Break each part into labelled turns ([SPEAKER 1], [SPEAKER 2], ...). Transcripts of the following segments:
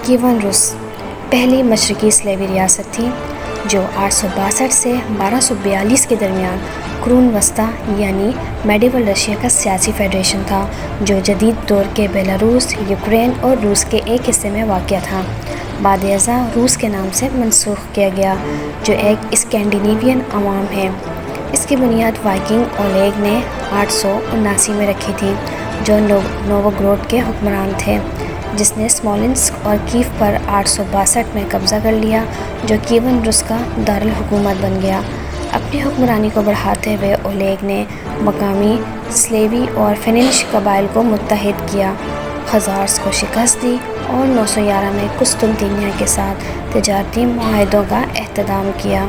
[SPEAKER 1] کیون روس پہلی مشرقی سلیبی ریاست تھی جو 862 سے 1242 کے درمیان قرون وسطیٰ یعنی میڈیول رشیا کا سیاسی فیڈریشن تھا، جو جدید دور کے بیلاروس، یوکرین اور روس کے ایک حصے میں واقع تھا۔ بعد ازاں روس کے نام سے منسوخ کیا گیا، جو ایک اسکینڈینیوین عوام ہے۔ اس کی بنیاد وائکنگ اولیگ نے 879 میں رکھی تھی، جو نووگروڈ کے حکمران تھے، جس نے اسمولنسک اور کیف پر 862 میں قبضہ کر لیا، جو کیون روس کا دارالحکومت بن گیا۔ اپنی حکمرانی کو بڑھاتے ہوئے اولیگ نے مقامی سلیوی اور فیننش قبائل کو متحد کیا، خزارز کو شکست دی اور 911 میں قسطنطنیہ کے ساتھ تجارتی معاہدوں کا اہتمام کیا۔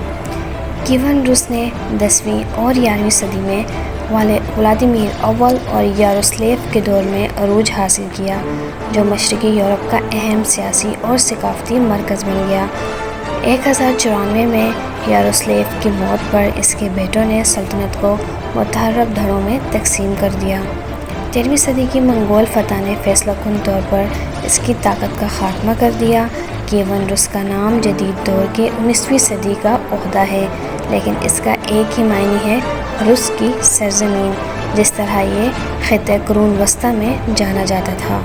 [SPEAKER 1] کیون روس نے 10ویں اور 11ویں صدی میں ولادیمیر اول اور یاروسلیو کے دور میں عروج حاصل کیا، جو مشرقی یورپ کا اہم سیاسی اور ثقافتی مرکز بن گیا۔ 1094 میں یاروسلیو کی موت پر اس کے بیٹوں نے سلطنت کو متحرک دھڑوں میں تقسیم کر دیا۔ 13ویں صدی کی منگول فتح نے فیصلہ کن طور پر اس کی طاقت کا خاتمہ کر دیا۔ کیون روس کا نام جدید دور کی 19ویں صدی کا عہدہ ہے، لیکن اس کا ایک ہی معنی ہے روس کی سرزمین، جس طرح یہ خطہ قرون وسطیٰ میں جانا جاتا تھا۔